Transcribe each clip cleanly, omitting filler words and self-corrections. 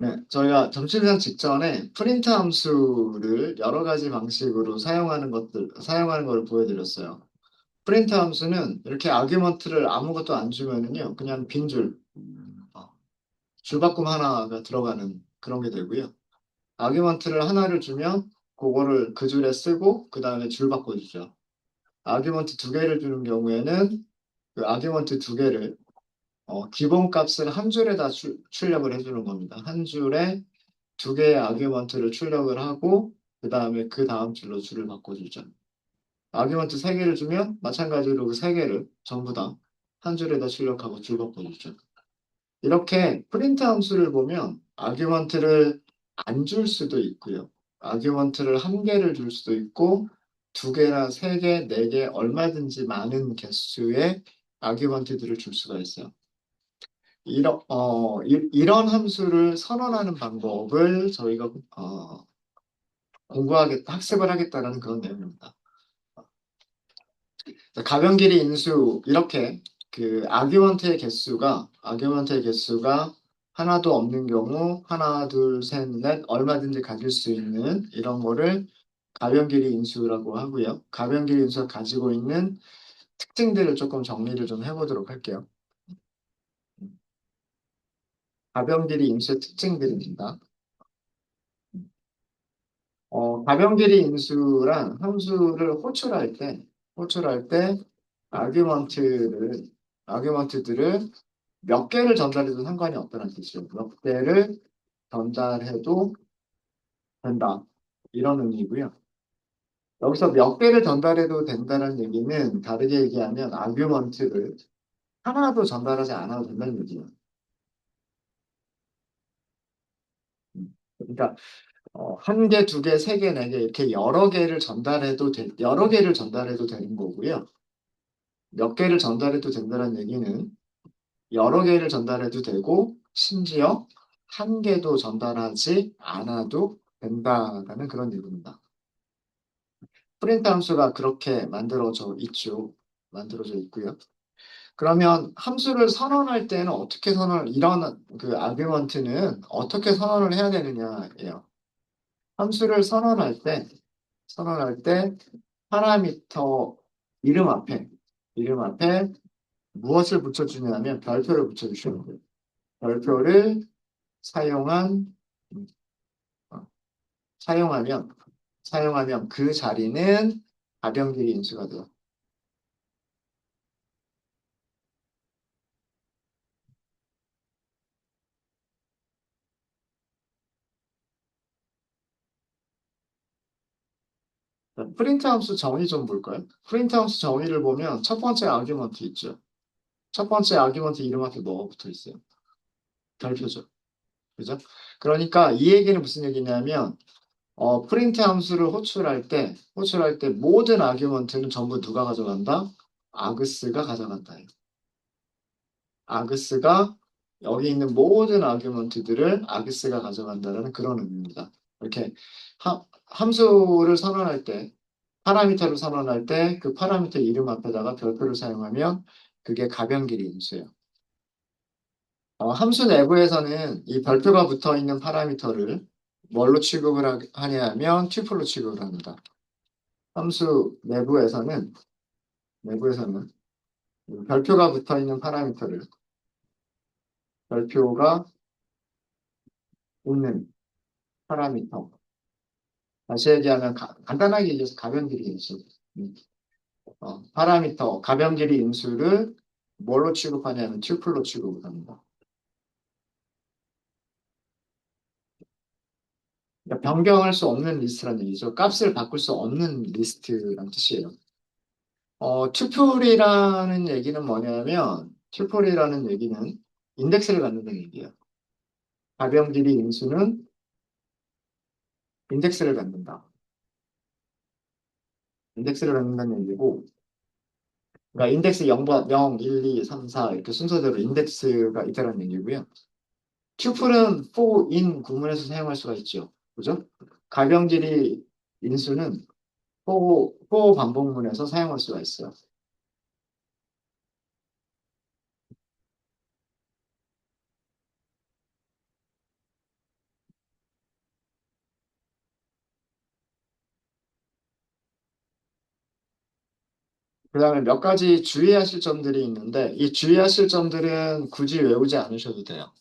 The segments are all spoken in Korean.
네, 저희가 점심시간 직전에 프린트 함수를 여러 가지 방식으로 사용하는 거를 보여드렸어요. 프린트 함수는 이렇게 아규먼트를 아무것도 안 주면은요, 그냥 빈줄, 줄바꿈 하나가 들어가는 그런 게 되고요. 아규먼트를 하나를 주면 그거를 그 줄에 쓰고 그 다음에 줄 바꿔주죠. 아규먼트 두 개를 주는 경우에는 그 아규먼트 두 개를 기본 값을 한 줄에다 출력을 해주는 겁니다. 한 줄에 두 개의 아규먼트를 출력을 하고 그 다음에 그 다음 줄로 줄을 바꿔주죠. 아규먼트 세 개를 주면 마찬가지로 그 세 개를 전부 다 한 줄에다 출력하고 줄 바꿔주죠. 이렇게 프린트 함수를 보면 아규먼트를 안 줄 수도 있고요. 아규먼트를 한 개를 줄 수도 있고 두 개나 세 개, 네 개 얼마든지 많은 개수의 아규먼트들을 줄 수가 있어요. 이런 함수를 선언하는 방법을 저희가 학습을 하겠다는 그런 내용입니다. 가변 길이 인수 이렇게 그 아규먼트의 개수가 하나도 없는 경우 하나, 둘, 셋, 넷 얼마든지 가질 수 있는 이런 거를 가변 길이 인수라고 하고요. 가변 길이 인수가 가지고 있는 특징들을 조금 정리를 좀 해보도록 할게요. 가변 길이 인수의 특징들입니다. 가변 길이 인수란 함수를 호출할 때 아규먼트를 아규먼트들을 몇 개를 전달해도 상관이 없다는 뜻이죠. 몇 개를 전달해도 된다. 이런 의미고요. 여기서 몇 개를 전달해도 된다는 얘기는 다르게 얘기하면 아규먼트를 하나도 전달하지 않아도 된다는 얘기예요. 그러니까 한 개, 두 개, 세 개, 네 개 이렇게 여러 개를 전달해도 되는 거고요. 몇 개를 전달해도 된다는 얘기는 여러 개를 전달해도 되고 심지어 한 개도 전달하지 않아도 된다라는 그런 얘기입니다. 프린트 함수가 그렇게 만들어져 있고요. 그러면 함수를 선언할 때는 이런 그 아규먼트는 어떻게 선언을 해야 되느냐예요. 함수를 선언할 때 파라미터 이름 앞에 무엇을 붙여주냐면 별표를 붙여주시면 돼요. 별표를 사용한 어, 사용하면 그 자리는 가변길이 인수가 돼요. 자, 프린트 함수 정의 좀 볼까요? 프린트 함수 정의를 보면 첫 번째 아규먼트 있죠. 첫 번째 아규먼트 이름 앞에 뭐가 붙어 있어요? 별표죠. 그죠? 그러니까 이 얘기는 무슨 얘기냐면 프린트 함수를 호출할 때 모든 아규먼트는 전부 누가 가져간다? 아그스가 가져간다. 아그스가 여기 있는 모든 아규먼트들을 아그스가 가져간다는 그런 의미입니다. 이렇게 함수를 선언할 때 파라미터를 선언할 때 그 파라미터 이름 앞에다가 별표를 사용하면 그게 가변길이 인수예요. 함수 내부에서는 이 별표가 붙어 있는 파라미터를 뭘로 하냐 하면 튜플로 취급을 합니다. 함수 내부에서는 별표가 붙어 있는 별표가 있는 파라미터. 다시 얘기하면 간단하게 얘기해서 가변길이 인수. 음, 가변길이 인수를 뭘로 취급하냐면 튜플로 취급을 합니다. 그러니까 변경할 수 없는 리스트라는 얘기죠. 값을 바꿀 수 없는 리스트란 뜻이에요. 튜플이라는 얘기는 인덱스를 갖는다는 얘기예요. 가변길이 인수는 인덱스를 갖는다. 인덱스를 갖는다는 얘기고, 그러니까 인덱스 0, 1, 2, 3, 4 이렇게 순서대로 인덱스가 있다는 얘기고요. 튜플은 for in 구문에서 사용할 수가 있죠. 그죠? 가변길이 인수는 for 반복문에서 사용할 수가 있어요. 그다음에 몇 가지 주의하실 점들이 있는데 이 주의하실 점들은 굳이 외우지 않으셔도 돼요.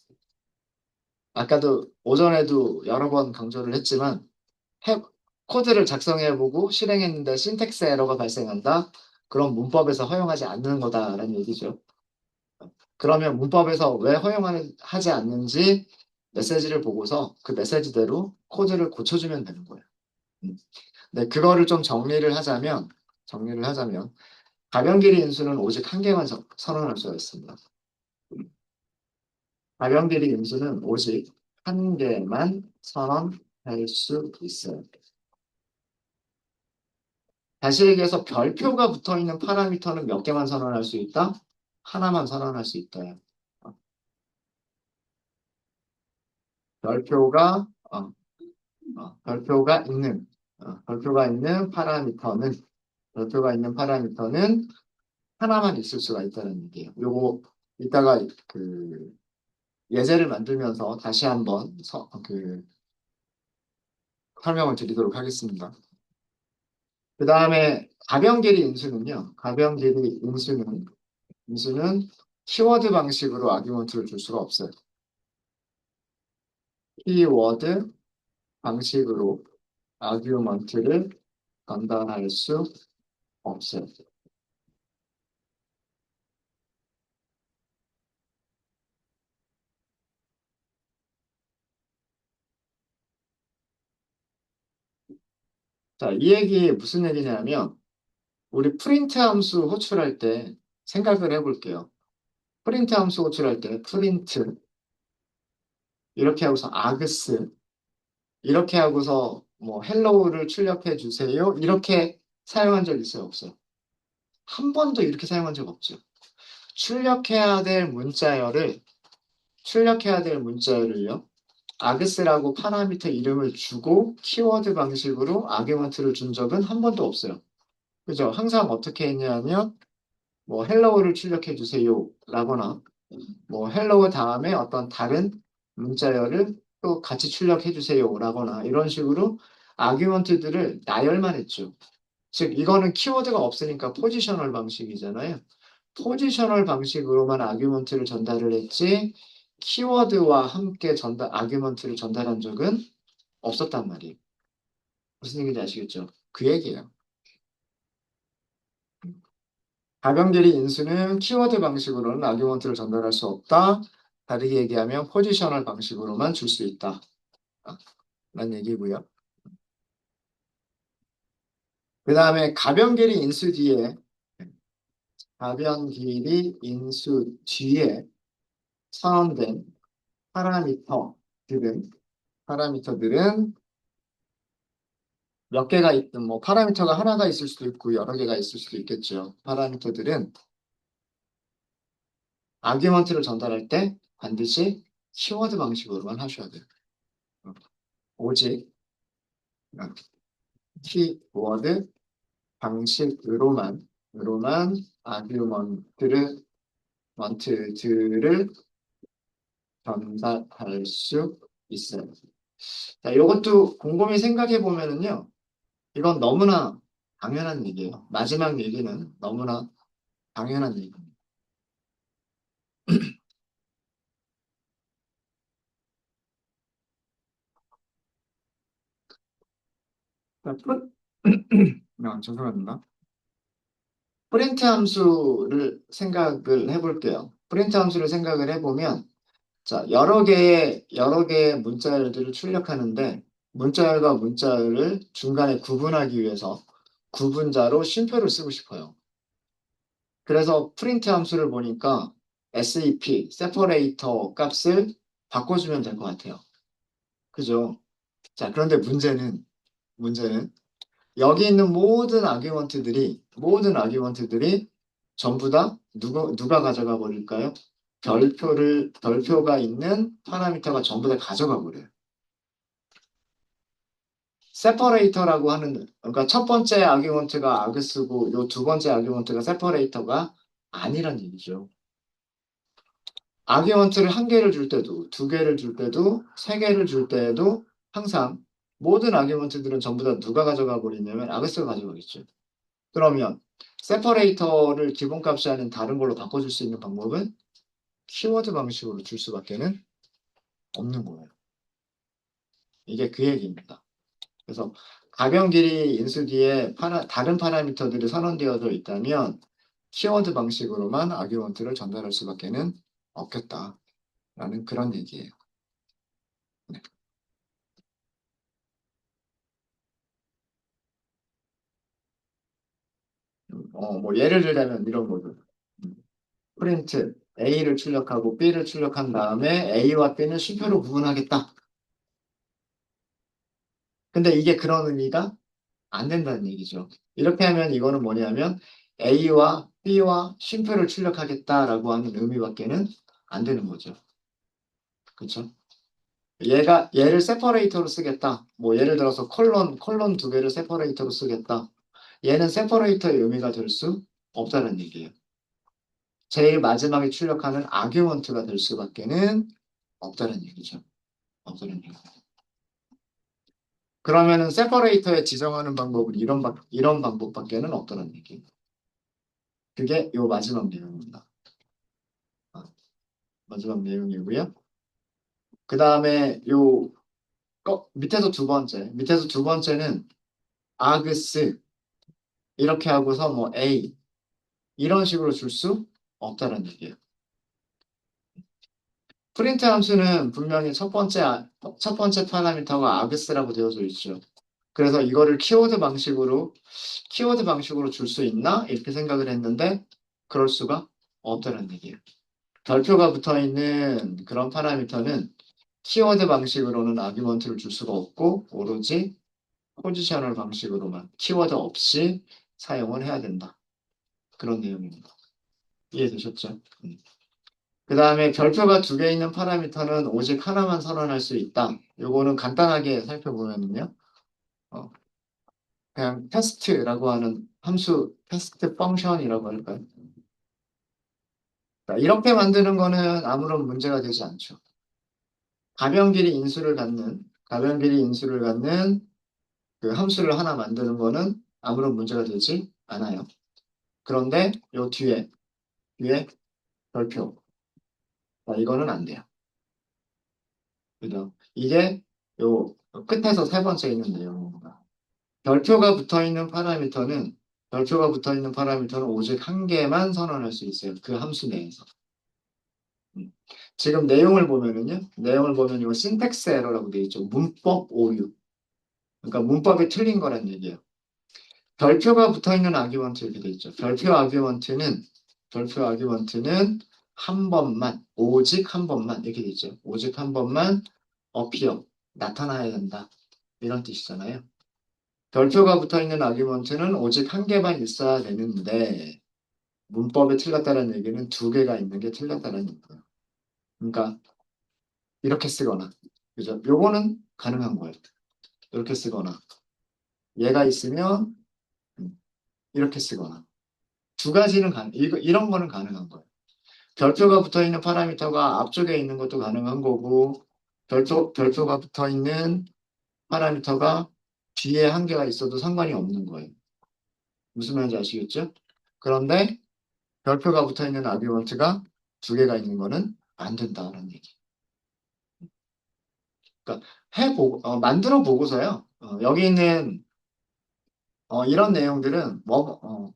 아까도 오전에도 여러 번 강조를 했지만 해- 코드를 작성해보고 실행했는데 신텍스 에러가 발생한다. 그럼 문법에서 허용하지 않는 거다라는 얘기죠. 그러면 문법에서 왜 허용하지 않는지 메시지를 보고서 그 메시지대로 코드를 고쳐주면 되는 거예요. 음. 네, 그거를 좀 정리를 하자면 가변 길이 인수는 오직 한 개만 선언할 수가 있습니다. 가변 길이 인수는 오직 한 개만 선언할 수 있어요. 다시 얘기해서 별표가 붙어 있는 파라미터는 몇 개만 선언할 수 있다? 하나만 선언할 수 있다. 어, 별표가 어, 별표가 있는 별표가 있는 파라미터는 하나만 있을 수가 있다는 얘기예요. 요거 이따가 그 예제를 만들면서 다시 한번 설명을 드리도록 하겠습니다. 그 다음에 가변 길이 인수는 키워드 방식으로 아규먼트를 줄 수가 없어요. 키워드 방식으로 아규먼트를 전달할 수 없어요. 자, 이 얘기 무슨 얘기냐면 우리 프린트 함수 호출할 때 생각을 해볼게요. 프린트 함수 호출할 때 프린트 이렇게 하고서 아그스 이렇게 하고서 뭐 헬로우를 출력해 주세요. 이렇게 사용한 적 있어요, 없어요? 한 번도 이렇게 사용한 적 없죠. 출력해야 될 문자열을 출력해야 될 문자열을요. 아그스라고 파라미터 이름을 주고 키워드 방식으로 아규먼트를 준 적은 한 번도 없어요. 그죠? 항상 어떻게 했냐면 뭐 헬로우를 출력해 주세요 라거나 뭐 헬로우 다음에 어떤 다른 문자열을 또 같이 출력해 주세요 라거나 이런 식으로 아규먼트들을 나열만 했죠. 즉 이거는 키워드가 없으니까 포지셔널 방식이잖아요. 포지셔널 방식으로만 아규먼트를 전달을 했지 키워드와 함께 아규먼트를 전달한 적은 없었단 말이에요. 무슨 얘기인지 아시겠죠? 그 얘기예요. 가변길이 인수는 키워드 방식으로는 아규먼트를 전달할 수 없다. 다르게 얘기하면 포지셔널 방식으로만 줄 수 있다. 아, 라는 얘기고요. 그 다음에 가변 길이 인수 뒤에 선언된 파라미터들은 파라미터들은 몇 개가 있든 뭐 파라미터가 하나가 있을 수도 있고 여러 개가 있을 수도 있겠죠. 파라미터들은 아규먼트를 전달할 때 반드시 키워드 방식으로만 하셔야 돼요. 어, 오직 어, 키워드 방식으로만 아규먼트를 전달할 수 있어요. 자, 이것도 곰곰이 생각해 보면은요, 이건 너무나 당연한 얘기예요. 마지막 얘기는 너무나 당연한 얘기입니다. 자, 죄송합니다. 프린트 함수를 생각을 해볼게요. 프린트 함수를 생각을 해보면, 자, 여러 개의 문자열들을 출력하는데, 문자열과 문자열을 중간에 구분하기 위해서 구분자로 쉼표를 쓰고 싶어요. 그래서 프린트 함수를 보니까 SEP, 세퍼레이터 값을 바꿔주면 될 것 같아요. 그죠? 자, 그런데 문제는 여기 있는 모든 아규먼트들이 전부 다 누가 가져가 버릴까요? 별표가 있는 파라미터가 전부 다 가져가 버려요. 세퍼레이터라고 하는, 그러니까 첫 번째 아규먼트가 아그쓰고 요 두 번째 아규먼트가 세퍼레이터가 아니란 얘기죠. 아규먼트를 한 개를 줄 때도, 두 개를 줄 때도, 세 개를 줄 때에도 항상 모든 아규먼트들은 전부 다 누가 가져가 버리냐면 아그스가 가져가겠죠. 그러면 세퍼레이터를 기본값이 아닌 다른 걸로 바꿔줄 수 있는 방법은 키워드 방식으로 줄 수밖에는 없는 거예요. 이게 그 얘기입니다. 그래서 가변 길이 인수 뒤에 다른 파라미터들이 선언되어져 있다면 키워드 방식으로만 아규먼트를 전달할 수밖에는 없겠다라는 그런 얘기예요. 네. 뭐 예를 들자면 이런 거죠. 음, 프린트 A를 출력하고 B를 출력한 다음에 A와 B는 쉼표로 구분하겠다. 근데 이게 그런 의미가 안 된다는 얘기죠. 이렇게 하면 이거는 뭐냐면 A와 B와 쉼표를 출력하겠다라고 하는 의미밖에는 안 되는 거죠. 그렇죠? 얘를 세퍼레이터로 쓰겠다. 뭐 예를 들어서 컬런 두 개를 세퍼레이터로 쓰겠다. 얘는 세퍼레이터의 의미가 될 수 없다는 얘기예요. 제일 마지막에 출력하는 아규먼트가 될 수밖에는 없다는 얘기죠. 없다는 얘기. 그러면은 세퍼레이터에 지정하는 방법은 이런 방법밖에는 없다는 얘기. 그게 요 마지막 내용입니다. 아, 마지막 내용이고요. 그 다음에 밑에서 두 번째는 아그스 이렇게 하고서 뭐 A 이런 식으로 줄 수 없다는 얘기예요. 프린트 함수는 분명히 첫 번째 파라미터가 아그스라고 되어져 있죠. 그래서 이거를 키워드 방식으로 줄 수 있나? 이렇게 생각을 했는데, 그럴 수가 없다는 얘기예요. 별표가 붙어 있는 그런 파라미터는 키워드 방식으로는 아규먼트를 줄 수가 없고, 오로지 포지셔널 방식으로만 키워드 없이 사용을 해야 된다. 그런 내용입니다. 이해되셨죠? 그 다음에 별표가 두 개 있는 파라미터는 오직 하나만 선언할 수 있다. 요거는 간단하게 살펴보면요. 어, 그냥 테스트라고 하는 함수, 테스트 펑션이라고 할까요? 자, 이렇게 만드는 거는 아무런 문제가 되지 않죠. 가변 길이 인수를 갖는 그 함수를 하나 만드는 거는 아무런 문제가 되지 않아요. 그런데 요 뒤에 별표. 자, 이거는 안 돼요. 그죠? 이게 요 끝에서 세 번째 있는 내용입니다. 별표가 붙어 있는 별표가 붙어 있는 파라미터는 오직 한 개만 선언할 수 있어요. 그 함수 내에서. 음. 지금 내용을 보면 이거 신텍스 에러라고 되어 있죠. 문법 오류. 그러니까 문법이 틀린 거란 얘기예요. 별표가 붙어 있는 아규먼트 이렇게 되어 있죠. 별표 아규먼트는 한 번만, 오직 한 번만 이렇게 되어 있죠. 오직 한 번만 appear, 나타나야 된다. 이런 뜻이잖아요. 별표가 붙어 있는 아규먼트는 오직 한 개만 있어야 되는데 문법이 틀렸다는 얘기는 두 개가 있는 게 틀렸다는 얘기예요. 그러니까 이렇게 쓰거나 그죠? 요거는 가능한 거예요. 이렇게 쓰거나 얘가 있으면 음, 이렇게 쓰거나 두 가지는 이런 거는 가능한 거예요. 별표가 붙어 있는 파라미터가 앞쪽에 있는 것도 가능한 거고 별표가 붙어 있는 파라미터가 뒤에 한 개가 있어도 상관이 없는 거예요. 무슨 말인지 아시겠죠? 그런데 별표가 붙어 있는 아규먼트가 두 개가 있는 거는 안 된다라는 얘기. 그러니까 만들어 보고서요. 여기 있는 이런 내용들은 뭐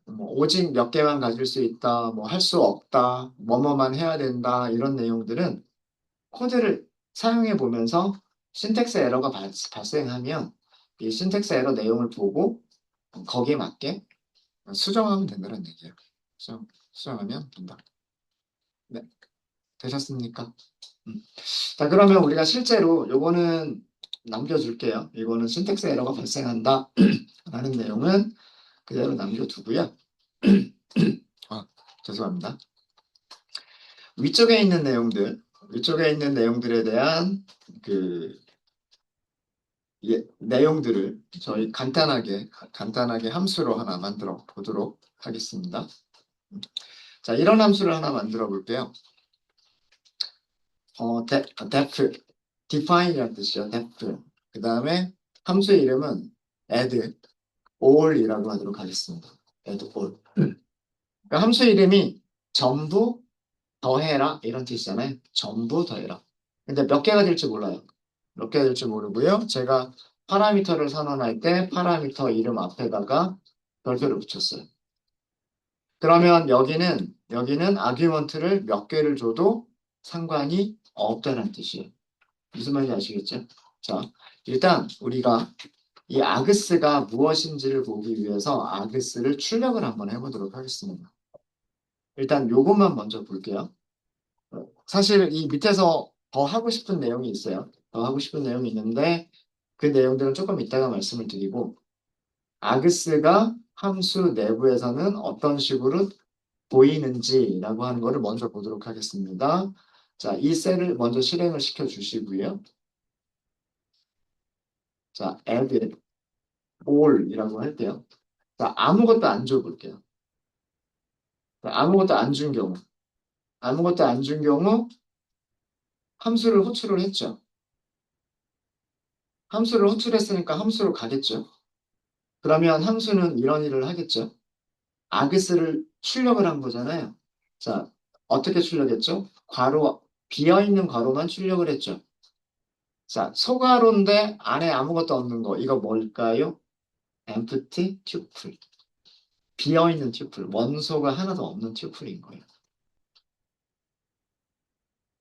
오직 몇 개만 가질 수 있다, 뭐 할 수 없다, 뭐뭐만 해야 된다 이런 내용들은 코드를 사용해 보면서 신텍스 에러가 발생하면 이 신텍스 에러 내용을 보고 거기에 맞게 수정하면 된다는 얘기예요. 수정하면 된다. 네, 되셨습니까? 음. 자, 그러면 우리가 실제로 요거는 남겨줄게요. 이거는 신텍스 에러가 발생한다 라는 내용은 그대로 남겨두고요. 아, 죄송합니다. 위쪽에 있는 내용들에 대한 그 내용들을 저희 간단하게 함수로 하나 만들어 보도록 하겠습니다. 자, 이런 함수를 하나 만들어 볼게요. def, define이라는 뜻이요. def. 그 다음에 함수의 이름은 add, all이라고 하도록 하겠습니다. add all. 그러니까 함수 이름이 전부 더해라 이런 뜻이잖아요. 전부 더해라. 근데 몇 개가 될지 몰라요. 몇 개가 될지 모르고요. 제가 파라미터를 선언할 때 파라미터 이름 앞에다가 별표를 붙였어요. 그러면 여기는 아규먼트를 몇 개를 줘도 상관이 없다는 뜻이에요. 무슨 말인지 아시겠죠? 자, 일단 우리가 이 아그스가 무엇인지를 보기 위해서 아그스를 출력을 한번 해보도록 하겠습니다. 일단 요것만 먼저 볼게요. 사실 이 밑에서 더 하고 싶은 내용이 있어요. 더 하고 싶은 내용이 있는데 그 내용들은 조금 이따가 말씀을 드리고 아그스가 함수 내부에서는 어떤 식으로 보이는지라고 하는 거를 먼저 보도록 하겠습니다. 자, 이 셀을 먼저 실행을 시켜 주시고요. 자, add all이라고 할게요. 자, 아무것도 안 줘볼게요. 자, 아무것도 안 준 경우 함수를 호출을 했죠. 함수를 호출했으니까 함수로 가겠죠. 그러면 함수는 이런 일을 하겠죠. 아그스를 출력을 한 거잖아요. 자, 어떻게 출력했죠? 비어있는 괄호만 출력을 했죠. 자, 소괄호인데 안에 아무것도 없는 거. 이거 뭘까요? empty tuple. 비어있는 tuple. 원소가 하나도 없는 tuple인 거예요.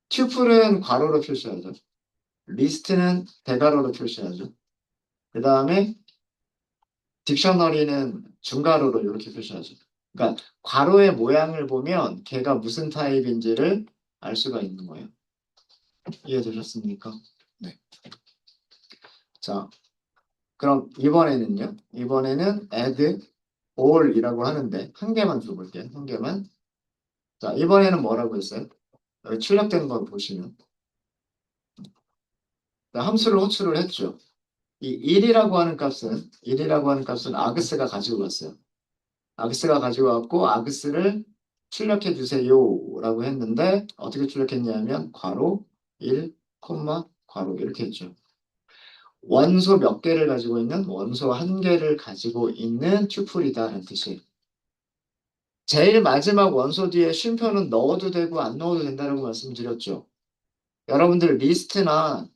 tuple은 괄호로 표시하죠. 리스트는 대괄호로 표시하죠. 그 다음에 딕셔너리는 중괄호로 이렇게 표시하죠. 그러니까 괄호의 모양을 보면 걔가 무슨 타입인지를 알 수가 있는 거예요. 이해되셨습니까? 네. 자, 그럼 이번에는 add all이라고 하는데 한 개만 줘볼게요. 한 개만. 자, 이번에는 뭐라고 했어요? 여기 출력된 거 보시면 자, 함수를 호출을 했죠. 이 1이라고 하는 값은 아그스가 가지고 왔어요. 아그스가 가지고 왔고 아그스를 출력해 주세요라고 했는데 어떻게 출력했냐면 괄호 1, 괄호 이렇게 했죠. 원소 몇 개를 가지고 있는 원소 한 개를 가지고 있는 튜플이다라는 뜻이에요. 제일 마지막 원소 뒤에 쉼표는 넣어도 되고 안 넣어도 된다고 말씀드렸죠. 여러분들 리스트나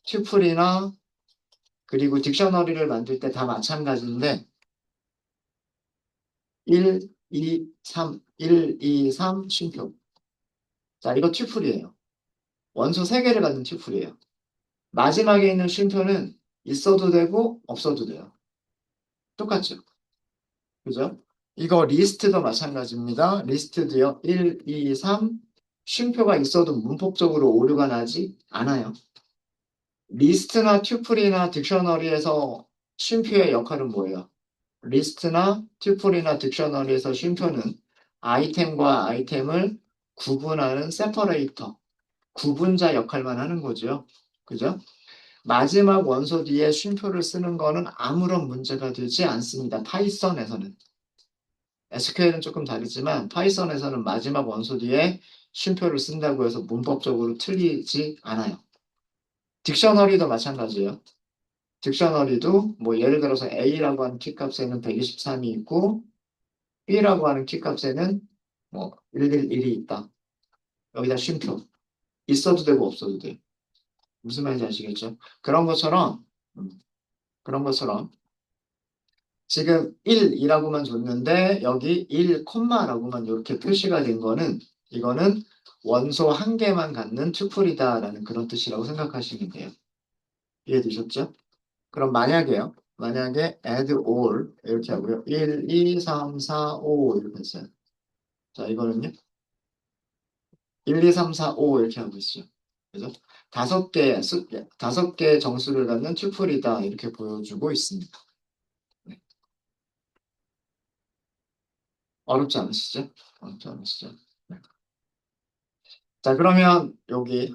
튜플이나 그리고 딕셔너리를 만들 때 다 마찬가지인데 1, 2, 3, 1, 2, 3 쉼표. 자, 이거 튜플이에요. 원소 3개를 갖는 튜플이에요. 마지막에 있는 쉼표는 있어도 되고 없어도 돼요. 똑같죠? 그죠? 이거 리스트도 마찬가지입니다. 리스트도요. 1, 2, 3 쉼표가 있어도 문법적으로 오류가 나지 않아요. 리스트나 튜플이나 딕셔너리에서 쉼표의 역할은 뭐예요? 리스트나 튜플이나 딕셔너리에서 쉼표는 아이템과 아이템을 구분하는 세퍼레이터, 구분자 역할만 하는 거죠. 그죠? 마지막 원소 뒤에 쉼표를 쓰는 거는 아무런 문제가 되지 않습니다. 파이썬에서는. SQL은 조금 다르지만 파이썬에서는 마지막 원소 뒤에 쉼표를 쓴다고 해서 문법적으로 틀리지 않아요. 딕셔너리도 마찬가지예요. 딕셔너리도 뭐 예를 들어서 A라고 하는 키값에는 123이 있고 B라고 하는 키값에는 뭐 111이 있다. 여기다 쉼표. 있어도 되고 없어도 돼. 무슨 말인지 아시겠죠? 음, 그런 것처럼 지금 1이라고만 줬는데 여기 1, 콤마라고만 이렇게 표시가 된 거는 이거는 원소 한 개만 갖는 튜플이다라는 그런 뜻이라고 생각하시면 돼요. 이해되셨죠? 그럼 만약에 add all 이렇게 하고요. 1, 2, 3, 4, 5 이렇게 했어요. 자, 이거는요. 1, 2, 3, 4, 5 이렇게 하고 있어요. 그래서 다섯 개 정수를 갖는 튜플이다 이렇게 보여주고 있습니다. 네. 어렵지 않으시죠? 어렵지 않으시죠? 네. 자, 그러면 여기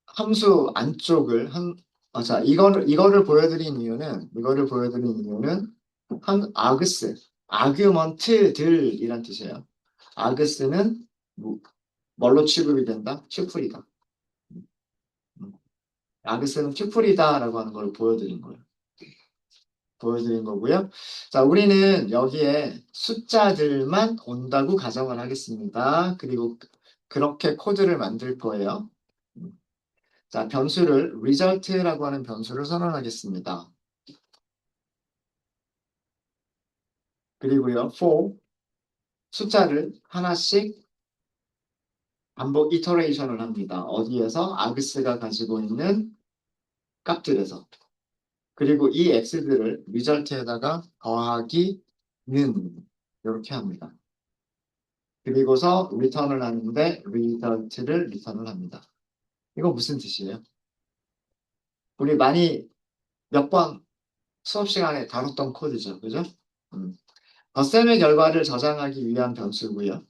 함수 안쪽을 자, 이거를 보여드린 이유는 아규먼트들이란 뜻이에요. 아그스는 뭘로 취급이 된다? 튜플이다. 음. 아그스는 튜플이다라고 하는 걸 보여드린 거예요. 보여드린 거고요. 자, 우리는 여기에 숫자들만 온다고 가정을 하겠습니다. 그리고 그렇게 코드를 만들 거예요. 자, 변수를 result라고 하는 변수를 선언하겠습니다. 그리고요, for 숫자를 하나씩 반복 이터레이션을 합니다. 어디에서? 아그스가 가지고 있는 값들에서. 그리고 이 x들을 result에다가 더하기는 이렇게 합니다. 그리고서 return을 하는데 result를 return을 합니다. 이거 무슨 뜻이에요? 우리 많이 몇 번 수업 시간에 다뤘던 코드죠. 그죠? 음. 덧셈의 결과를 저장하기 위한 변수고요.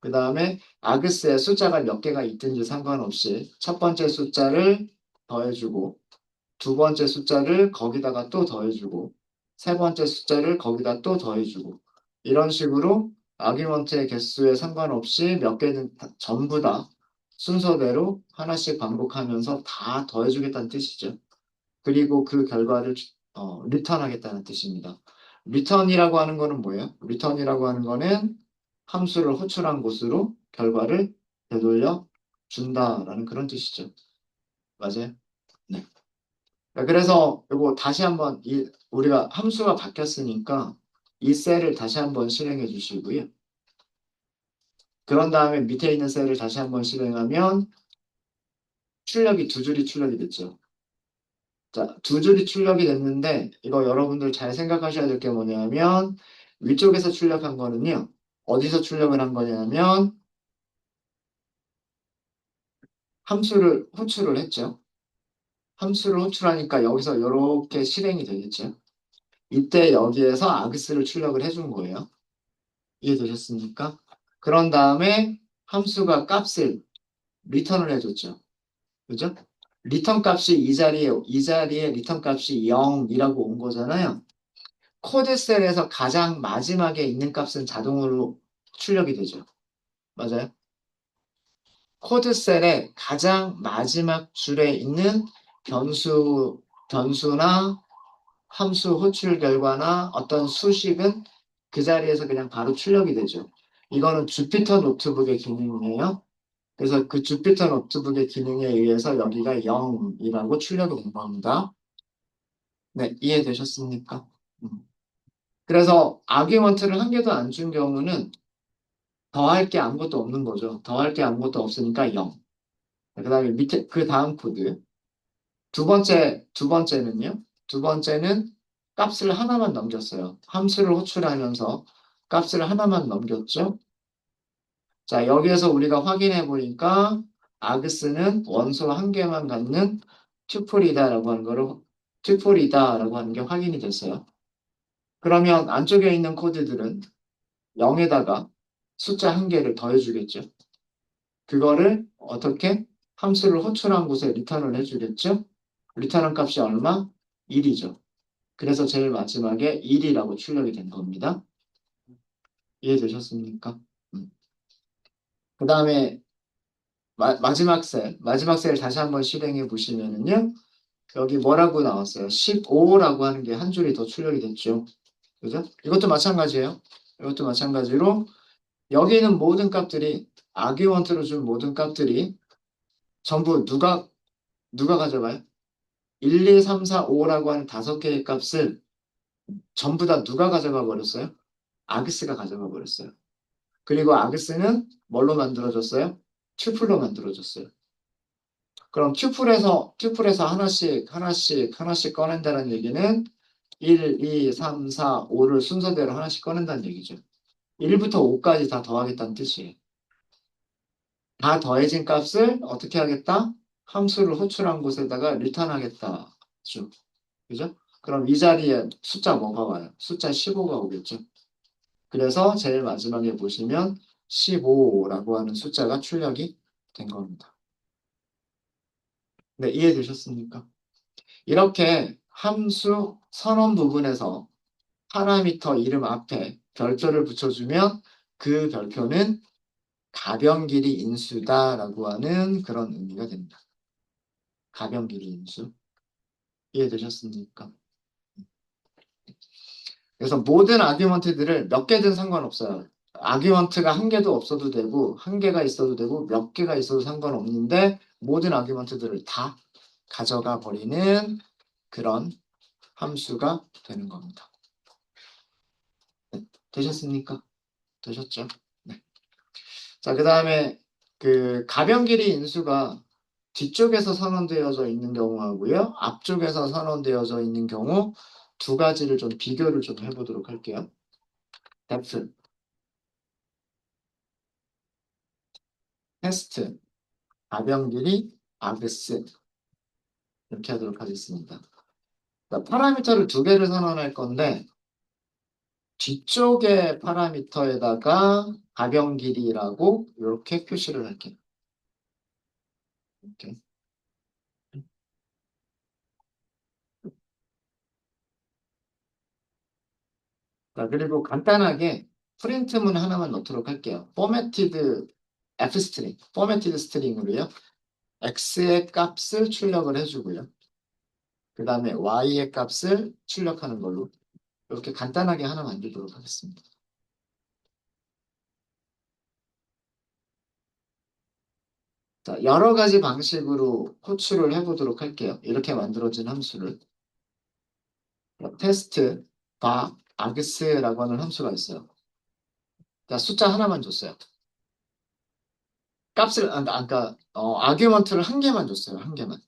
그 다음에 아그스에 숫자가 몇 개가 있든지 상관없이 첫 번째 숫자를 더해주고 두 번째 숫자를 거기다가 또 더해주고 세 번째 숫자를 거기다 또 더해주고 이런 식으로 아규먼트의 개수에 상관없이 몇 개든 전부 다 순서대로 하나씩 반복하면서 다 더해주겠다는 뜻이죠. 그리고 그 결과를 리턴하겠다는 뜻입니다. 리턴이라고 하는 거는 뭐예요? 리턴이라고 하는 거는 함수를 호출한 곳으로 결과를 되돌려 준다라는 그런 뜻이죠. 맞아요? 네. 그래서 이거 다시 한번 우리가 함수가 바뀌었으니까 이 셀을 다시 한번 실행해 주시고요. 그런 다음에 밑에 있는 셀을 다시 한번 실행하면 출력이 두 줄이 출력이 됐죠. 자, 두 줄이 출력이 됐는데 이거 여러분들 잘 생각하셔야 될 게 뭐냐면 위쪽에서 출력한 거는요. 어디서 출력을 한 거냐면 함수를 호출을 했죠. 함수를 호출하니까 여기서 이렇게 실행이 되겠죠. 이때 여기에서 아그스를 출력을 해준 거예요. 이해되셨습니까? 그런 다음에 함수가 값을 리턴을 해줬죠. 그죠? 리턴 값이 이 자리에 리턴 값이 0이라고 온 거잖아요. 코드셀에서 가장 마지막에 있는 값은 자동으로 출력이 되죠. 맞아요? 코드셀의 가장 마지막 줄에 있는 변수나 함수 호출 결과나 어떤 수식은 그 자리에서 그냥 바로 출력이 되죠. 이거는 주피터 노트북의 기능이에요. 그래서 그 주피터 노트북의 기능에 의해서 여기가 0이라고 출력이 된 겁니다. 네, 이해되셨습니까? 음. 그래서 아규먼트를 한 개도 안 준 경우는 더할 게 아무것도 없는 거죠. 더할 게 아무것도 없으니까 0. 그 다음에 밑에 그 다음 코드. 두 번째는요. 두 번째는 값을 하나만 넘겼어요. 함수를 호출하면서 값을 하나만 넘겼죠. 자, 여기에서 우리가 확인해 보니까 아그스는 원소 한 개만 갖는 튜플이다라고 하는 게 확인이 됐어요. 그러면 안쪽에 있는 코드들은 0에다가 숫자 한 개를 더해주겠죠. 그거를 어떻게? 함수를 호출한 곳에 리턴을 해주겠죠. 리턴한 값이 얼마? 1이죠. 그래서 제일 마지막에 1이라고 출력이 된 겁니다. 이해되셨습니까? 그 다음에 마지막 셀 다시 한번 실행해 보시면은요. 여기 뭐라고 나왔어요? 15라고 하는 게 한 줄이 더 출력이 됐죠. 그죠? 이것도 마찬가지예요. 이것도 마찬가지로 여기 있는 모든 값들이 아규먼트로 준 모든 값들이 전부 누가 가져가요? 1, 2, 3, 4, 5라고 하는 다섯 개의 값을 전부 다 누가 가져가 버렸어요? 아그스가 가져가 버렸어요. 그리고 아그스는 뭘로 만들어졌어요? 튜플로 만들어졌어요. 그럼 튜플에서 하나씩 꺼낸다는 얘기는 1, 2, 3, 4, 5를 순서대로 하나씩 꺼낸다는 얘기죠. 1부터 5까지 다 더하겠다는 뜻이에요. 다 더해진 값을 어떻게 하겠다? 함수를 호출한 곳에다가 리턴하겠다. 그죠? 그럼 이 자리에 숫자 뭐가 와요? 숫자 15가 오겠죠. 그래서 제일 마지막에 보시면 15라고 하는 숫자가 출력이 된 겁니다. 네, 이해되셨습니까? 이렇게 함수 선언 부분에서 파라미터 이름 앞에 별표를 붙여주면 그 별표는 가변 길이 인수다라고 하는 그런 의미가 됩니다. 가변 길이 인수. 이해되셨습니까? 그래서 모든 아규먼트들을 몇 개든 상관없어요. 아규먼트가 한 개도 없어도 되고, 한 개가 있어도 되고, 몇 개가 있어도 상관없는데, 모든 아규먼트들을 다 가져가 버리는 그런 함수가 되는 겁니다. 네, 되셨습니까? 되셨죠? 네. 자, 그 다음에 그 가변 길이 인수가 뒤쪽에서 선언되어져 있는 경우하고요. 앞쪽에서 선언되어져 있는 경우 두 가지를 좀 비교를 좀 해보도록 할게요. depth, 테스트, 가변 길이, args 이렇게 하도록 하겠습니다. 자, 파라미터를 두 개를 선언할 건데 뒤쪽의 파라미터에다가 가변 길이라고 이렇게 표시를 할게요. 이렇게. 자, 그리고 간단하게 프린트문 하나만 넣도록 할게요. formatted fstring, formatted string으로요. x의 값을 출력을 해주고요. 그 다음에 y의 값을 출력하는 걸로 이렇게 간단하게 하나 만들도록 하겠습니다. 자, 여러 가지 방식으로 호출을 해보도록 할게요. 이렇게 만들어진 함수를. 테스트, 바, args라고 하는 함수가 있어요. 자, 숫자 하나만 줬어요. 값을, 아까, 아규먼트를 한 개만 줬어요. 한 개만.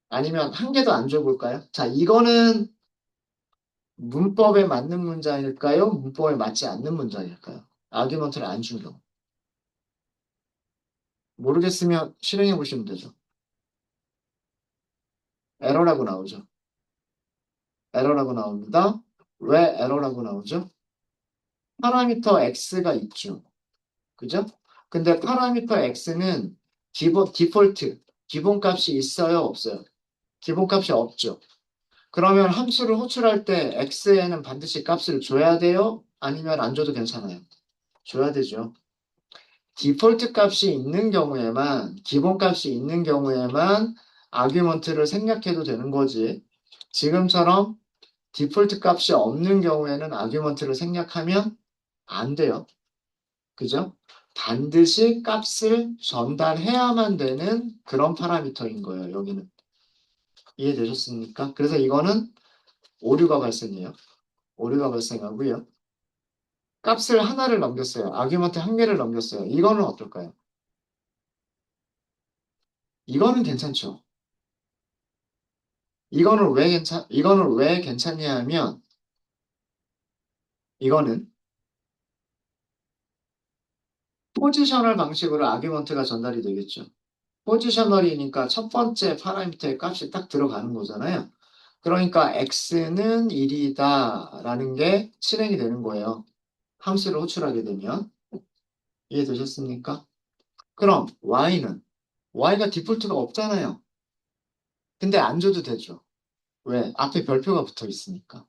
아니면 한 개도 안 줘볼까요? 자, 이거는 문법에 맞는 문장일까요? 문법에 맞지 않는 문장일까요? 아규먼트를 안 준 경우. 모르겠으면 실행해 보시면 되죠. 에러라고 나오죠. 에러라고 나옵니다. 왜 에러라고 나오죠? 파라미터 x가 있죠. 그죠? 근데 파라미터 x는 디폴트, 기본값이 있어요, 없어요? 기본값이 없죠. 그러면 함수를 호출할 때 x에는 반드시 값을 줘야 돼요? 아니면 안 줘도 괜찮아요? 줘야 되죠. 디폴트 값이 있는 경우에만, 기본 값이 있는 경우에만 아규먼트를 생략해도 되는 거지. 지금처럼 디폴트 값이 없는 경우에는 아규먼트를 생략하면 안 돼요. 그죠? 반드시 값을 전달해야만 되는 그런 파라미터인 거예요, 여기는. 이해되셨습니까? 그래서 이거는 오류가 발생해요. 오류가 발생하고요. 값을 하나를 넘겼어요. 아규먼트 한 개를 넘겼어요. 이거는 어떨까요? 이거는 괜찮죠. 이거는 왜 괜찮냐 하면, 이거는 포지셔널 방식으로 아규먼트가 전달이 되겠죠. 포지셔널이니까 첫 번째 파라미터의 값이 딱 들어가는 거잖아요. 그러니까 x는 1이다 라는 게 실행이 되는 거예요. 함수를 호출하게 되면. 이해되셨습니까? 그럼 y가 디폴트가 없잖아요. 근데 안 줘도 되죠. 왜? 앞에 별표가 붙어 있으니까.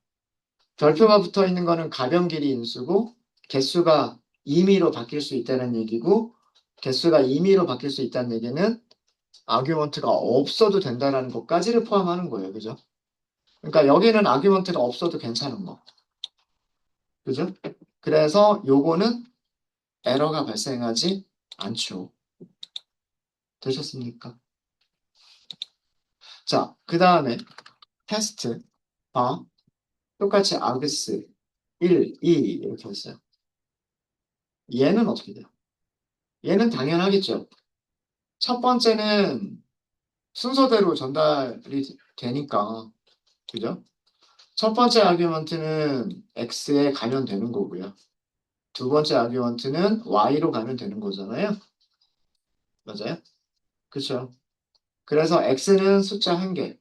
별표가 붙어 있는 거는 가변 길이 인수고 개수가 임의로 바뀔 수 있다는 얘기고 개수가 임의로 바뀔 수 있다는 얘기는 아규먼트가 없어도 된다는 것까지를 포함하는 거예요. 그죠? 그러니까 여기는 아규먼트가 없어도 괜찮은 거. 그죠? 그래서 요거는 에러가 발생하지 않죠. 되셨습니까? 자, 그 다음에 테스트, 바, 똑같이 args 1, 2 이렇게 했어요. 얘는 어떻게 돼요? 얘는 당연하겠죠. 첫 번째는 순서대로 전달이 되니까, 그죠? 첫 번째 아규먼트는 x에 가면 되는 거고요. 두 번째 아규먼트는 y로 가면 되는 거잖아요. 맞아요? 그렇죠? 그래서 x는 숫자 한 개.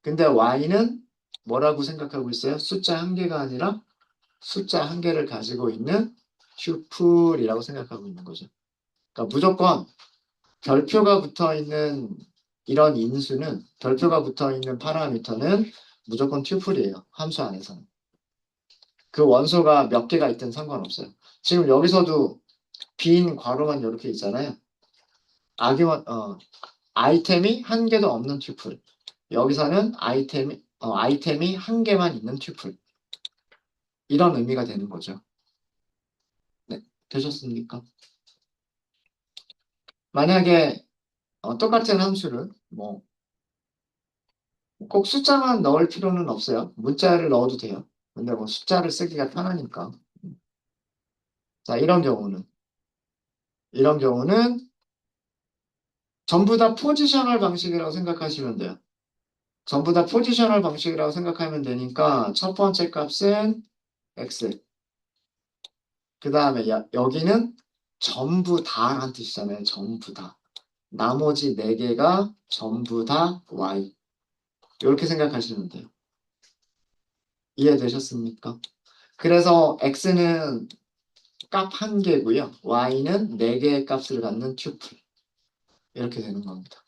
근데 y는 뭐라고 생각하고 있어요? 숫자 한 개가 아니라 숫자 한 개를 가지고 있는 튜플이라고 생각하고 있는 거죠. 그러니까 무조건 별표가 붙어 있는 이런 인수는 별표가 붙어 있는 파라미터는 무조건 튜플이에요. 함수 안에서는. 그 원소가 몇 개가 있든 상관없어요. 지금 여기서도 빈 괄호만 이렇게 있잖아요. 아이템이 한 개도 없는 튜플. 여기서는 아이템이 한 개만 있는 튜플. 이런 의미가 되는 거죠. 네, 되셨습니까? 만약에 똑같은 함수를 뭐 꼭 숫자만 넣을 필요는 없어요. 문자를 넣어도 돼요. 근데 뭐 숫자를 쓰기가 편하니까. 자, 이런 경우는 전부 다 포지셔널 방식이라고 생각하시면 돼요. 전부 다 포지셔널 방식이라고 생각하면 되니까 첫 번째 값은 x. 그 다음에 여기는 전부 다란 뜻이잖아요. 전부 다. 나머지 네 개가 전부 다 y. 이렇게 생각하시면 돼요. 이해되셨습니까? 그래서 x는 값 한 개고요. y는 네 개의 값을 갖는 튜플. 이렇게 되는 겁니다.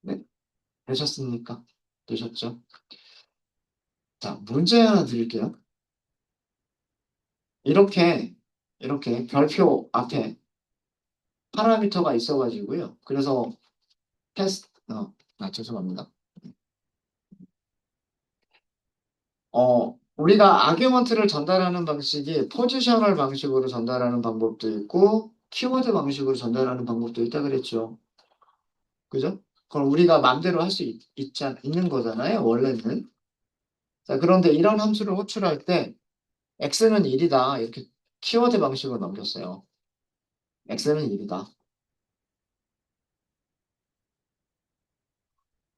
네, 되셨습니까? 되셨죠? 자, 문제 하나 드릴게요. 이렇게, 이렇게 별표 앞에 파라미터가 있어가지고요. 그래서 테스트, 죄송합니다. 우리가 아규먼트를 전달하는 방식이 포지셔널 방식으로 전달하는 방법도 있고, 키워드 방식으로 전달하는 방법도 있다 그랬죠. 그죠? 그럼 우리가 맘대로 할 수 있는 거잖아요, 원래는. 자, 그런데 이런 함수를 호출할 때, x는 1이다. 이렇게 키워드 방식으로 넘겼어요. x는 1이다.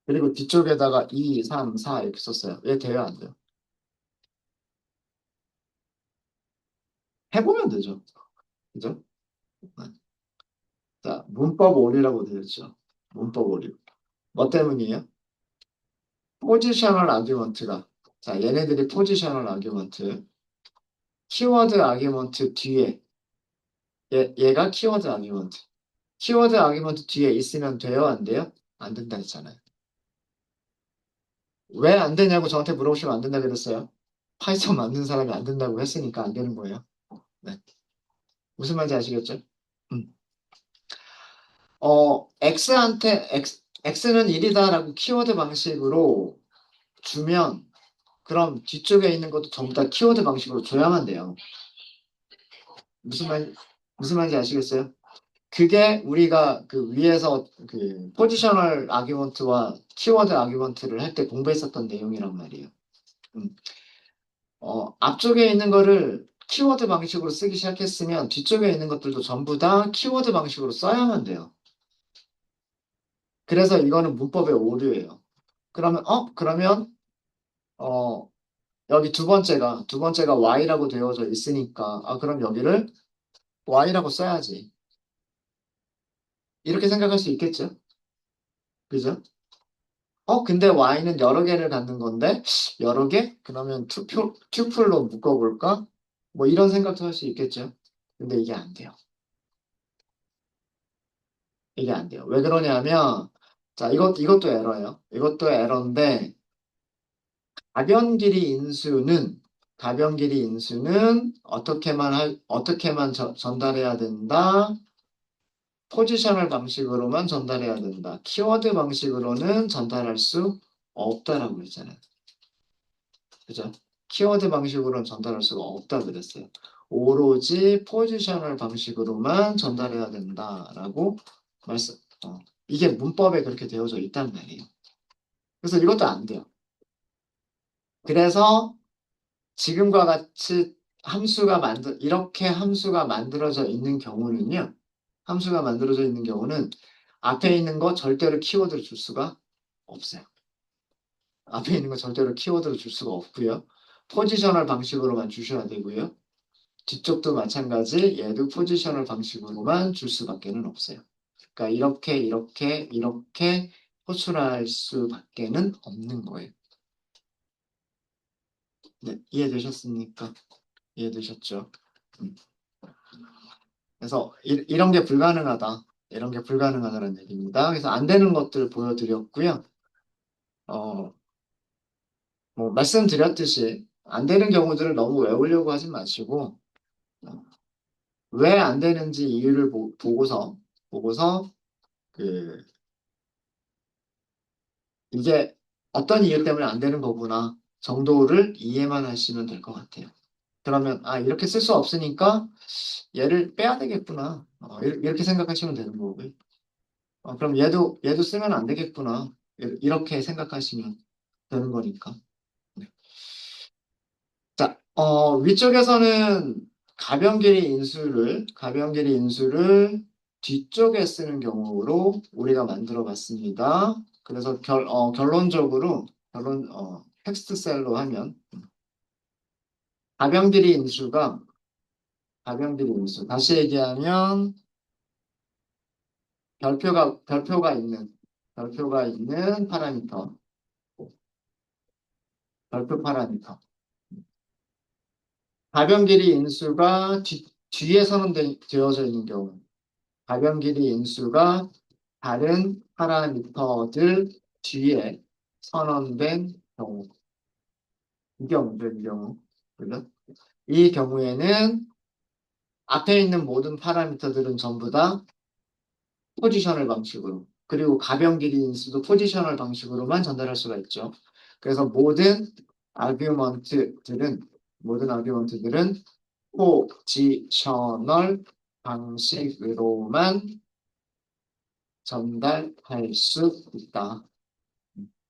그리고 뒤쪽에다가 2, 3, 4 이렇게 썼어요. 얘 돼요, 안 돼요? 해보면 되죠. 그죠? 네. 자, 문법 오류라고 되었죠. 문법 오류. 뭐 때문이에요? 포지셔널 아규먼트가. 자, 얘네들이 포지셔널 아규먼트. 키워드 아규먼트 뒤에. 얘가 키워드 아규먼트. 키워드 아규먼트 뒤에 있으면 돼요, 안 돼요? 안 된다 했잖아요. 왜 안 되냐고 저한테 물어보시면 안 된다 그랬어요. 파이썬 만든 사람이 안 된다고 했으니까 안 되는 거예요. 네. 무슨 말인지 아시겠죠? 음. x는 1이다라고 키워드 방식으로 주면 그럼 뒤쪽에 있는 것도 전부 다 키워드 방식으로 줘야만 돼요. 무슨 말, 무슨 말인지 아시겠어요? 그게 우리가 그 위에서 그 포지셔널 아규먼트와 키워드 아규먼트를 할 때 공부했었던 내용이란 말이에요. 음. 앞쪽에 있는 거를 키워드 방식으로 쓰기 시작했으면 뒤쪽에 있는 것들도 전부 다 키워드 방식으로 써야만 돼요. 그래서 이거는 문법의 오류예요. 그러면, 어, 여기 두 번째가 y라고 되어져 있으니까, 그럼 여기를 y라고 써야지. 이렇게 생각할 수 있겠죠? 그죠? 근데 y는 여러 개를 갖는 건데, 여러 개? 그러면 튜플로 묶어볼까? 뭐 이런 생각도 할 수 있겠죠? 근데 이게 안 돼요. 이게 안 돼요. 왜 그러냐면, 자, 이것도 에러예요. 이것도 에러인데, 가변 길이 인수는 어떻게만 전달해야 된다? 포지셔널 방식으로만 전달해야 된다. 키워드 방식으로는 전달할 수 없다라고 했잖아요. 그죠? 키워드 방식으로는 전달할 수가 없다 그랬어요. 오로지 포지셔널 방식으로만 전달해야 된다라고 말씀, 어, 이게 문법에 그렇게 되어져 있단 말이에요. 그래서 이것도 안 돼요. 그래서 지금과 같이 이렇게 함수가 만들어져 있는 경우는요. 함수가 만들어져 있는 경우는 앞에 있는 거 절대로 키워드로 줄 수가 없어요. 앞에 있는 거 절대로 키워드로 줄 수가 없고요. 포지셔널 방식으로만 주셔야 되고요. 뒤쪽도 마찬가지 얘도 포지셔널 방식으로만 줄 수밖에는 없어요. 그러니까 이렇게 호출할 수밖에는 없는 거예요. 네, 이해되셨습니까? 이해되셨죠? 음. 그래서 이런 게 불가능하다. 이런 게 불가능하다는 얘기입니다. 그래서 안 되는 것들 보여드렸고요. 어, 뭐 말씀드렸듯이 안 되는 경우들을 너무 외우려고 하지 마시고 왜 안 되는지 이유를 보고서 그 이게 어떤 이유 때문에 안 되는 거구나 정도를 이해만 하시면 될 것 같아요. 그러면 아 이렇게 쓸 수 없으니까 얘를 빼야 되겠구나. 이렇게 생각하시면 되는 거고요. 그럼 얘도 쓰면 안 되겠구나. 이렇게 생각하시면 되는 거니까. 네. 자, 위쪽에서는 가변길이 인수를 뒤쪽에 쓰는 경우로 우리가 만들어 봤습니다. 그래서 결론적으로, 텍스트 셀로 하면, 가변길이 인수가, 다시 얘기하면, 별표가 있는 별표 파라미터. 가변길이 인수가 뒤에 선언되어져 있는 경우, 가변길이 인수가 다른 파라미터들 뒤에 선언된 경우, 이 경우죠, 이 경우. 그죠? 이 경우에는 앞에 있는 모든 파라미터들은 전부 다 포지셔널 방식으로, 그리고 가변 길이 인수도 포지셔널 방식으로만 전달할 수가 있죠. 그래서 아규먼트들은, 모든 아규먼트들은 포지셔널 방식으로만 전달할 수 있다.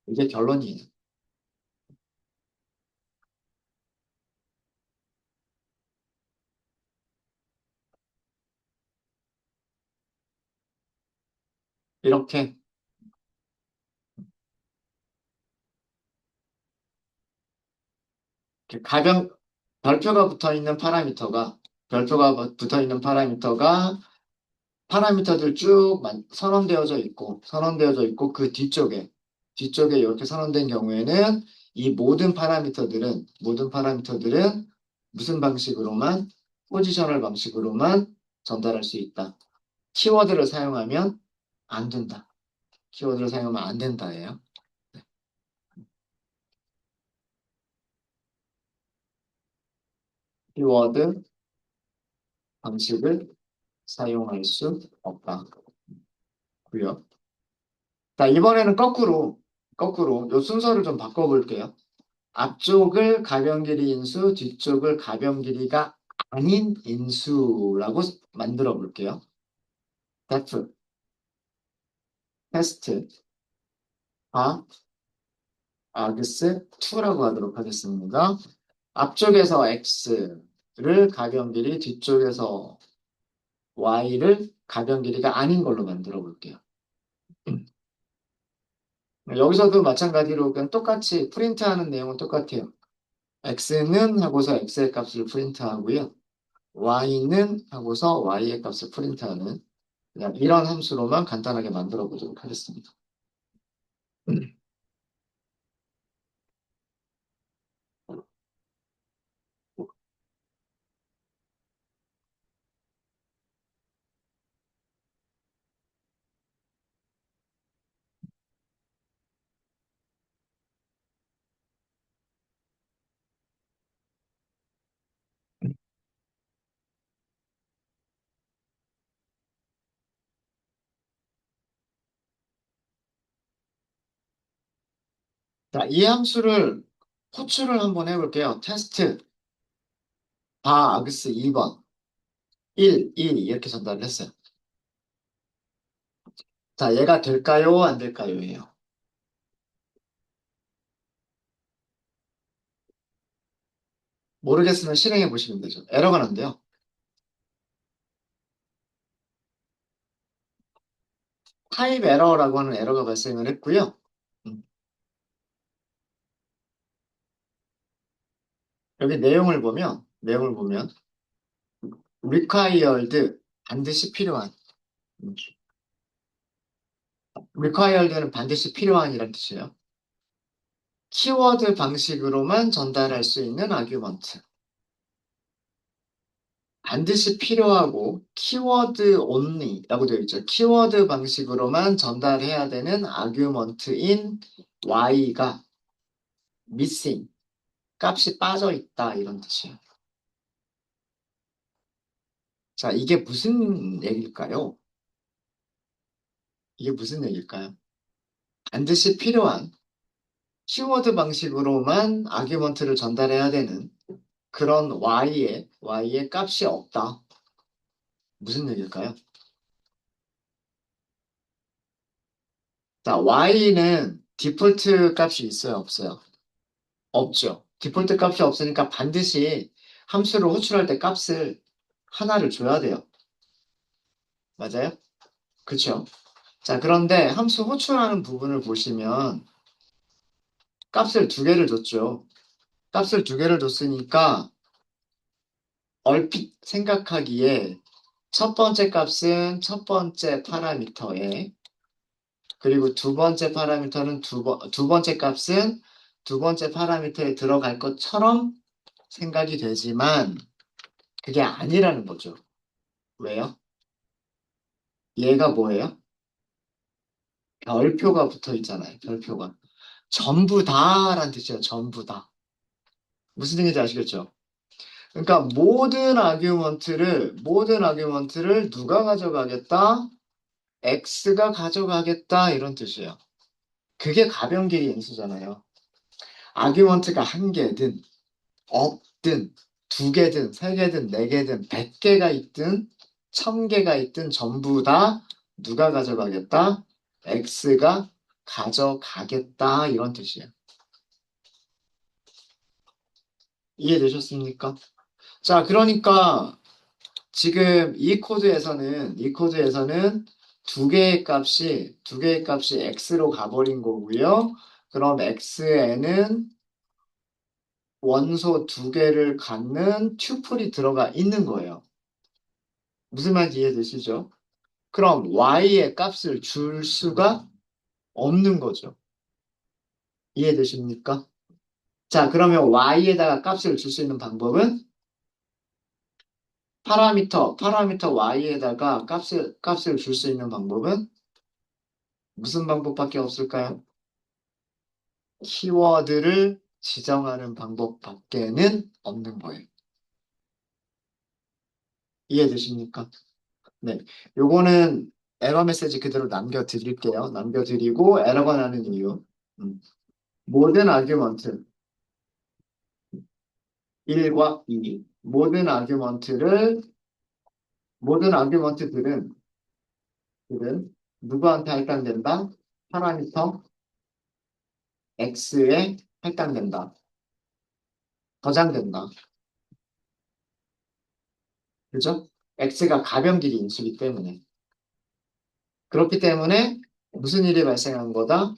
이게 결론이에요. 이렇게 가변 별표가 붙어 있는 별표가 붙어 있는 파라미터들 쭉 선언되어져 있고 그 뒤쪽에 이렇게 선언된 경우에는 이 모든 파라미터들은 무슨 방식으로만 포지셔널 방식으로만 전달할 수 있다. 키워드를 사용하면 안 된다. 키워드를 사용하면 안 된다예요. 키워드 방식을 사용할 수 없다고요. 자, 이번에는 거꾸로 요 순서를 좀 바꿔볼게요. 앞쪽을 가변길이 인수, 뒤쪽을 가변 길이가 아닌 인수라고 만들어 볼게요. def 테스트 아 args2라고 하도록 하겠습니다. 앞쪽에서 x를 가변 길이, 뒤쪽에서 y를 가변 길이가 아닌 걸로 만들어 볼게요. 여기서도 마찬가지로 그냥 똑같이 프린트하는 내용은 똑같아요. x는 하고서 x의 값을 프린트하고요. y는 하고서 y의 값을 프린트하는 그냥 이런 함수로만 간단하게 만들어 보도록 하겠습니다. 자, 이 함수를 호출을 한번 해볼게요. 테스트 아그스 2번 1, 2 이렇게 전달을 했어요. 자, 얘가 될까요? 안 될까요? 예요. 모르겠으면 실행해 보시면 되죠. 에러가 난대요. 타입 에러라고 하는 에러가 발생을 했고요. 음, 여기 내용을 보면 required 반드시 필요한 음, required는 반드시 필요한이란 뜻이에요. 키워드 방식으로만 전달할 수 있는 아규먼트. 반드시 필요하고 키워드 only라고 되어 있죠. 키워드 방식으로만 전달해야 되는 아규먼트인 y가 missing, 값이 빠져 있다 이런 뜻이에요. 자, 이게 무슨 얘기일까요? 이게 무슨 얘기일까요? 반드시 필요한 키워드 방식으로만 아규먼트를 전달해야 되는 그런 y의 값이 없다. 무슨 얘기일까요? 자, y는 디폴트 값이 있어요, 없어요? 없죠. 디폴트 값이 없으니까 반드시 함수를 호출할 때 값을 하나를 줘야 돼요. 맞아요? 그쵸? 자, 그런데 함수 호출하는 부분을 보시면 값을 두 개를 줬죠. 값을 두 개를 줬으니까 얼핏 생각하기에 첫 번째 값은 첫 번째 파라미터에 그리고 두 번째 파라미터는 두 번째 값은 두 번째 파라미터에 들어갈 것처럼 생각이 되지만 그게 아니라는 거죠. 왜요? 얘가 뭐예요? 별표가 붙어 있잖아요. 별표가. 전부 다라는 뜻이에요. 전부 다. 무슨 얘기인지 아시겠죠? 그러니까 모든 아규먼트를 누가 가져가겠다? X가 가져가겠다 이런 뜻이에요. 그게 가변길이 인수잖아요. 아규먼트가 한 개든 없든 두 개든 세 개든 네 개든 100개가 있든 1000개가 있든 전부 다 누가 가져가겠다? X가 가져가겠다 이런 뜻이에요. 이해되셨습니까? 자, 그러니까 지금 이 코드에서는 두 개의 값이 x로 가버린 거고요. 그럼 x에는 원소 두 개를 갖는 튜플이 들어가 있는 거예요. 무슨 말인지 이해되시죠? 그럼 y의 값을 줄 수가 없는 거죠. 이해되십니까? 자, 그러면 y에다가 값을 줄 수 있는 방법은 파라미터 y에다가 값을 줄 수 있는 방법은 무슨 방법밖에 없을까요? 키워드를 지정하는 방법밖에는 없는 거예요. 이해되십니까? 네. 요거는 에러 메시지 그대로 남겨드릴게요. 남겨드리고 에러가 나는 이유. 음. 모든 아규먼트 1과 2. 모든 아규먼트들은 누구한테 할당된다? 파라미터 x에 할당된다. 저장된다. 그죠? x가 가변길이 인수기 때문에. 그렇기 때문에 무슨 일이 발생한 거다?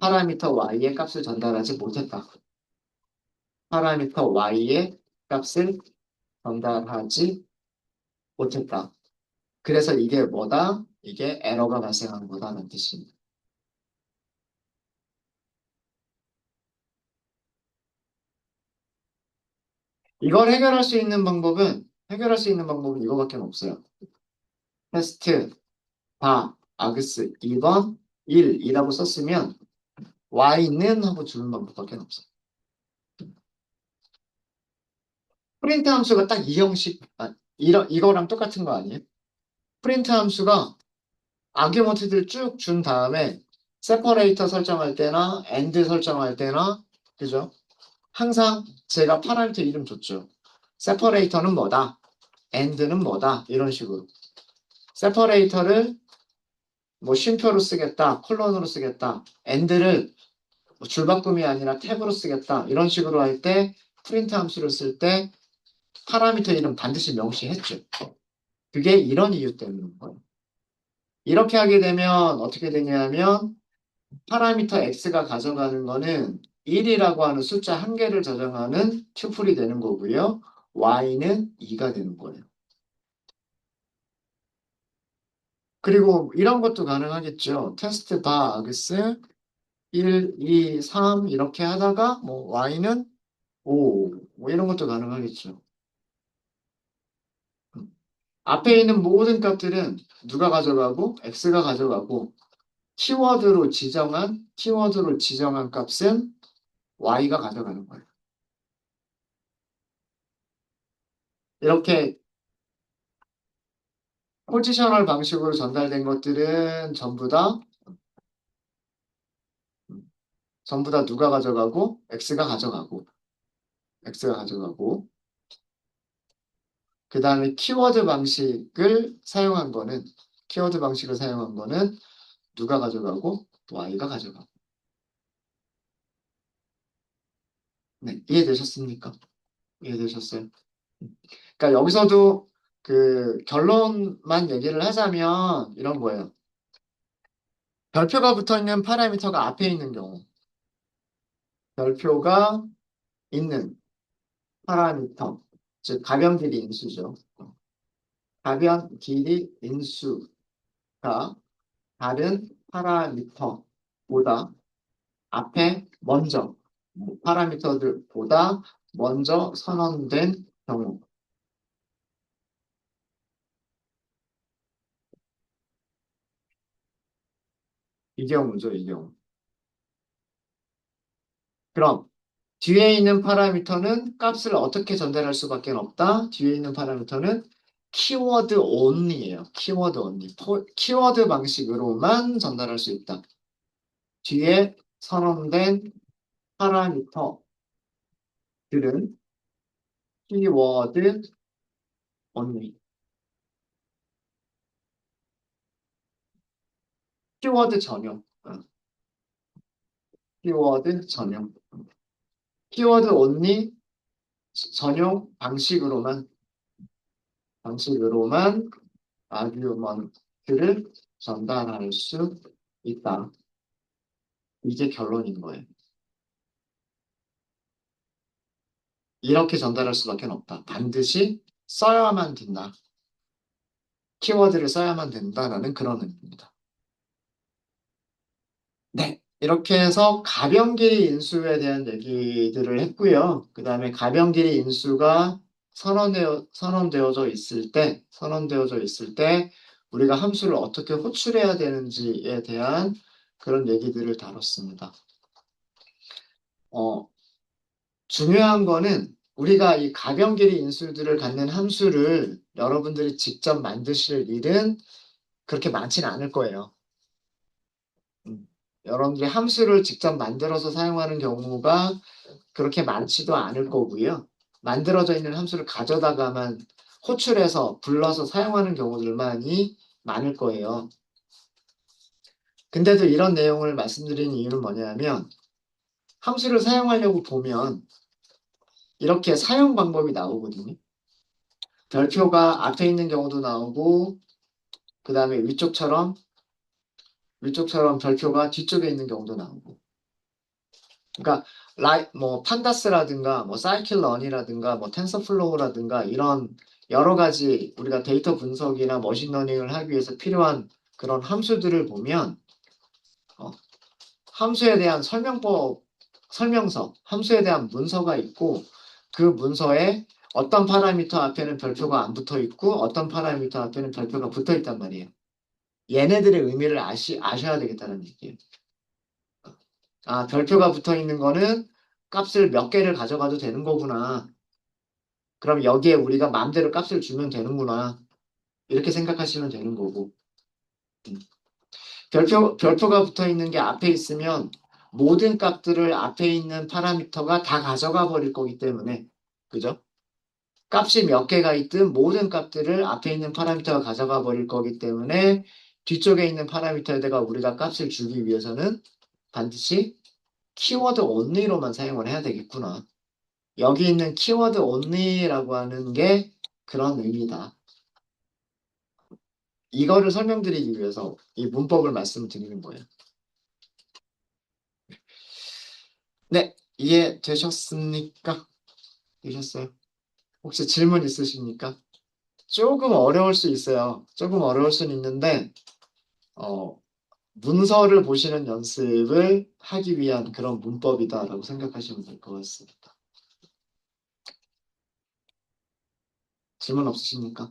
파라미터 y의 값을 전달하지 못했다. 파라미터 y의 값을 전달하지 못했다. 그래서 이게 뭐다? 이게 에러가 발생한 거다라는 뜻입니다. 이걸 해결할 수 있는 방법은 이거밖에 없어요. 테스트, 아그스 2번 1이라고 썼으면 y는 하고 주는 방법밖에 없어요. 프린트 함수가 딱 이 형식, 이거랑 똑같은 거 아니에요? 프린트 함수가 아규먼트들 쭉 준 다음에 세퍼레이터 설정할 때나 엔드 설정할 때나 그죠? 항상 제가 파라미터 이름 줬죠. 세퍼레이터는 뭐다? 엔드는 뭐다? 이런 식으로. 세퍼레이터를 뭐 쉼표로 쓰겠다, 콜론으로 쓰겠다. 엔드를 뭐 줄바꿈이 아니라 탭으로 쓰겠다. 이런 식으로 할 때 프린트 함수를 쓸 때 파라미터 이름 반드시 명시했죠. 그게 이런 이유 때문인 거예요. 이렇게 하게 되면 어떻게 되냐면 파라미터 x가 가져가는 거는 1이라고 하는 숫자 한 개를 저장하는 튜플이 되는 거고요. y는 2가 되는 거예요. 그리고 이런 것도 가능하겠죠. 테스트 바 아그스 1, 2, 3 이렇게 하다가 뭐 y는 5, 뭐 이런 것도 가능하겠죠. 앞에 있는 모든 값들은 누가 가져가고 x가 가져가고 키워드로 지정한 값은 y가 가져가는 거예요. 이렇게 포지셔널 방식으로 전달된 것들은 전부 다 전부 다 누가 가져가고 x가 가져가고 x가 가져가고 그 다음에 키워드 방식을 사용한 거는 누가 가져가고 y가 가져가고. 네, 이해되셨습니까? 이해되셨어요? 그러니까 여기서도 그 결론만 얘기를 하자면 이런 거예요. 별표가 붙어 있는 파라미터가 앞에 있는 경우, 별표가 있는 파라미터, 즉 가변 길이 인수죠. 가변 길이 인수가 다른 파라미터보다 앞에 먼저 파라미터들보다 먼저 선언된 경우. 이 경우죠, 이 경우. 그럼 뒤에 있는 파라미터는 값을 어떻게 전달할 수밖에 없다? 뒤에 있는 파라미터는 키워드 only예요. 키워드 only. 키워드 방식으로만 전달할 수 있다. 뒤에 선언된 파라미터들은 키워드 only. 키워드 전용. 키워드 전용. 키워드 only 전용 방식으로만 아규먼트를 전달할 수 있다. 이게 결론인 거예요. 이렇게 전달할 수밖에 없다. 반드시 써야만 된다. 키워드를 써야만 된다라는 그런 의미입니다. 네. 이렇게 해서 가변길이 인수에 대한 얘기들을 했고요. 그 다음에 가변길이 인수가 선언되어져 있을 때 우리가 함수를 어떻게 호출해야 되는지에 대한 그런 얘기들을 다뤘습니다. 중요한 거는 우리가 이 가변길이 인수들을 갖는 함수를 여러분들이 직접 만드실 일은 그렇게 많지는 않을 거예요. 여러분들이 함수를 직접 만들어서 사용하는 경우가 그렇게 많지도 않을 거고요. 만들어져 있는 함수를 가져다가만 호출해서 불러서 사용하는 경우들만이 많을 거예요. 근데도 이런 내용을 말씀드리는 이유는 뭐냐면 함수를 사용하려고 보면 이렇게 사용 방법이 나오거든요. 별표가 앞에 있는 경우도 나오고 그 다음에 위쪽처럼 별표가 뒤쪽에 있는 경우도 나오고. 그러니까 뭐 판다스라든가 뭐 사이클런이라든가 뭐 텐서플로우라든가 이런 여러 가지 우리가 데이터 분석이나 머신러닝을 하기 위해서 필요한 그런 함수들을 보면 어, 함수에 대한 설명서, 함수에 대한 문서가 있고 그 문서에 어떤 파라미터 앞에는 별표가 안 붙어 있고 어떤 파라미터 앞에는 별표가 붙어 있단 말이에요. 얘네들의 의미를 아셔야 되겠다는 얘기예요. 아, 별표가 붙어 있는 거는 값을 몇 개를 가져가도 되는 거구나. 그럼 여기에 우리가 마음대로 값을 주면 되는구나. 이렇게 생각하시면 되는 거고. 음. 별표가 붙어 있는 게 앞에 있으면 모든 값들을 앞에 있는 파라미터가 다 가져가 버릴 거기 때문에. 그죠? 값이 몇 개가 있든 모든 값들을 앞에 있는 파라미터가 가져가 버릴 거기 때문에 뒤쪽에 있는 파라미터에다가 우리가 값을 주기 위해서는 반드시 키워드 only로만 사용을 해야 되겠구나. 여기 있는 키워드 only라고 하는 게 그런 의미다. 이거를 설명드리기 위해서 이 문법을 말씀드리는 거예요. 네, 이해되셨습니까? 되셨어요? 혹시 질문 있으십니까? 조금 어려울 수 있어요. 조금 어려울 수는 있는데, 어, 문서를 보시는 연습을 하기 위한 그런 문법이다라고 생각하시면 될 것 같습니다. 질문 없으십니까?